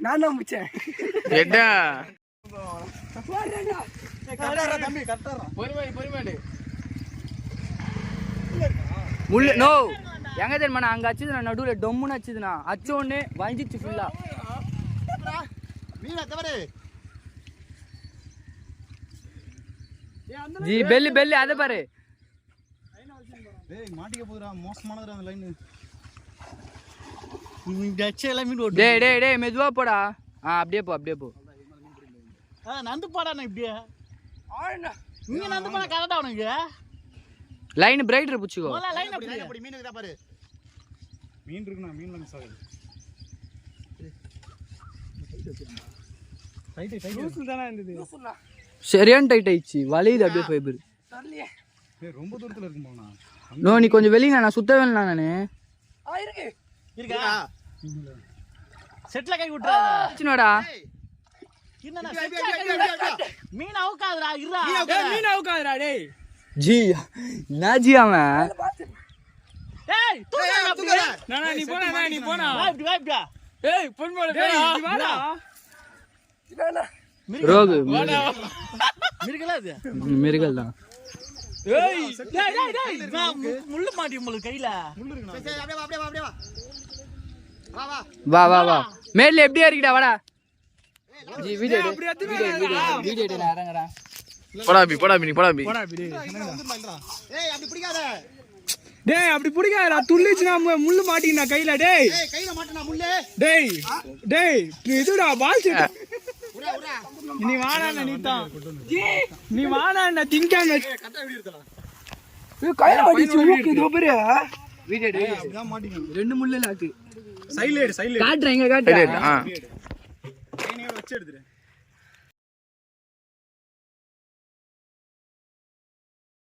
நான் தான் பிடிச்சேன். எட்டா முள்ளு நோ எங்க தெரியுமா அங்க அச்சுது நான் நடுவுல டொம்முன்னு அச்சுதுண்ணா அச்ச ஒண்ணு வஞ்சிச்சு ஃபுல்லா ஜி பெல்லு அத பாரு மாட்டிக்க போதுடா மோசமானதுடா அந்த லைன். டேய் மெதுவா போடா. அப்படியே போ நந்து போடா இப்படியே நீங்க நந்து போனா கரெக்டா உனக்கு லைன் பிரைட்டர் புடிச்சுக்கோ. லைன் அப்படி மீன் இருக்குதா பாரு. மீன் இருக்குனா மீன்ல மிஸ் ஆகுது. டைட் லூஸ்ல தான இருந்தது. சரியான டைட் ஆயிச்சு வளையுது அப்படியே ஃபைபர். ஏய் ரொம்ப தூரத்துல இருக்கு போனா. நோ நீ கொஞ்சம் வெளிய நான் சுத்த வேணா நானு. இருக்கா செட்ல கை விட்டுறாத. சின்னடா என்னடா மீன் அவுக்காதடா இருடா. மீன் அவுக்காதடா டேய். ஜி நாஜி அவன். ஏய் தூக்குடா. நீ போடா. வா இப்படி. ஏய் பொன் போல டேய் இப்படி வாடா. இதானா ரோகு மிருகலா இது. மிருகல் தான். ஏய் டேய் நான் முள்ளு மாட்டி உங்களுக்கு கையில. முள்ளு இருக்குடா. சரி அப்படியே வா. மேல எப்படியா இருக்கடா வாடா. ஜி வீடியோ எடு நான் இறங்கறேன். போடா நீ போடா டேய். ஏய் அப்படி பிடிக்காத. டேய் அப்படி பிடிக்காதடா துள்ளிச்சுனா முள்ளு மாட்டினா கையில. டேய் கையில மாட்டனா முள்ளு. டேய் இதுடா பால் செட். நீ வாடானே நீ வாடானே திங்காம கட்ட வீடியோ எடுடா. ஏய் கையில மாட்டிச்சு ஊக்கு தோபரே. வீடியோ எடு. இதான் மாட்டிங்க. ரெண்டு முள்ளு லாக்கு. சைடுல காட்றேன். இங்க காட்றேன். ஆ கையில வச்சு எடுத்துரு.